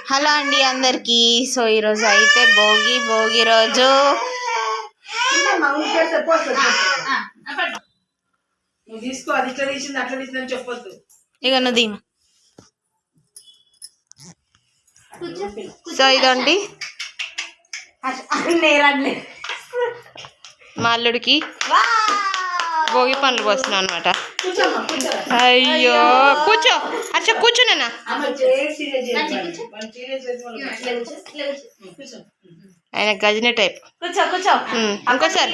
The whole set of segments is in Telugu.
హలో అండి అందరికి. సో ఈరోజు అయితే భోగి రోజు. ఇక నువ్వు సో ఇదండి మా అల్లుడికి భోగి పనులు పోస్తున్నాం అనమాట. అయ్యో కూర్చో అచ్చా కూర్చోనేనా. ఆయన గజనే టైప్. ఇంకోసారి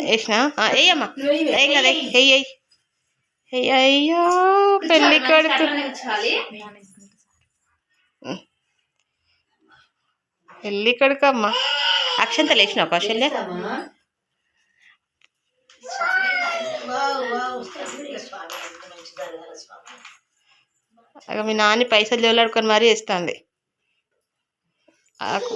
వేసినా వేయమ్మా. ఏం కదా అయ్యో పెళ్ళి కొడుకు పెళ్ళి కొడుకు అమ్మా. అక్షంతలు వేసినావు కౌశల్య. అక మీ నాన్న పైసలు జోలాడుకొని మరీ వేస్తుంది ఆకు.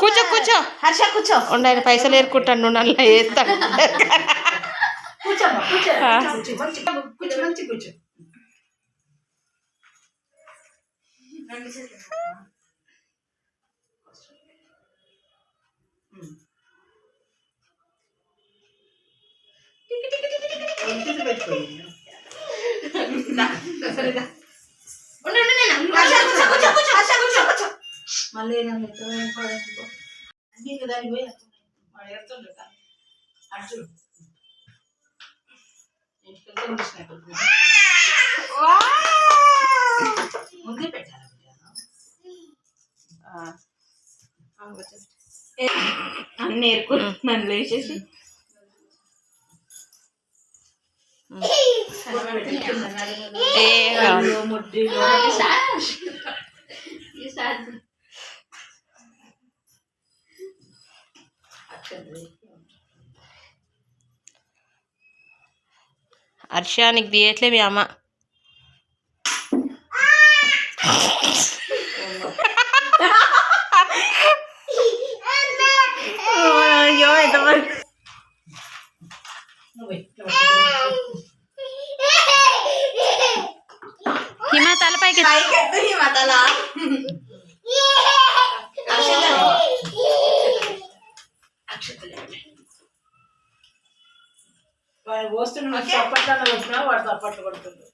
కూర్చో కూర్చో హర్ష కూర్చో. ఉండ ఆయన పైసలు ఏరుకుంటాను నువ్వు నల్ల వేస్తాడు. అన్నీ ఏరుకున్నాను లేచేసి హర్షానికి దియట్లే మీ అమ్మ. అయ్యో ఎంతమంది హిమ తలపైకి హిమ తల వాడు పోస్తున్నా చప్పట్లను వచ్చినా వాడు చప్పట్లు కొడుతుంది.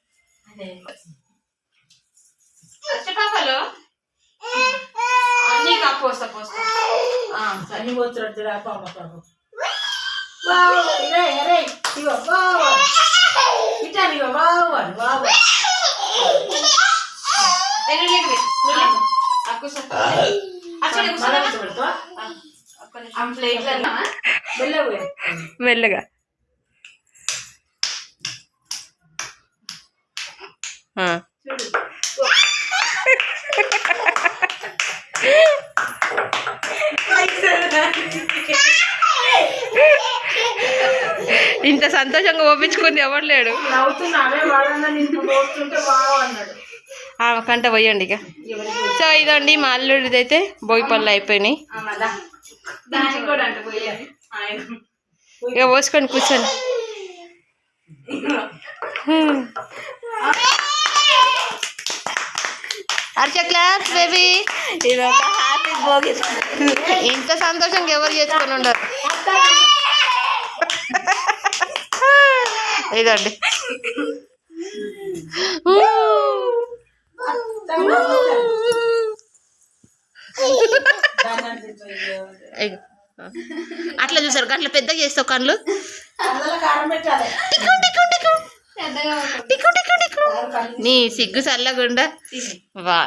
పాపలు అన్నీ పోస్తా పోస్తా అన్ని పోతున్నట్టు రా పాప పాప. ఇగో బావ ఇటాను ఇగో బావాడు బావ మెల్లగా. ఇంత సంతోషంగా ఓపించుకుంది ఎవరు లేడు. ఆమె కంట పోయండి ఇక. సో ఇదండి మా అల్లుడిది అయితే భోగి పళ్ళు అయిపోయినాయి. ఇక పోసుకొని కూర్చొని హర్ష క్లాస్ బేబీ. ఇది ఒక హ్యాపీ భోగి. ఇంత సంతోషంగా ఎవరు చేసుకొని ఉండరు. ఇదండి అట్లా చూసారు అట్లా పెద్దగా చేస్తావు కళ్ళు. నీ సిగ్గు చల్లగుండా వా.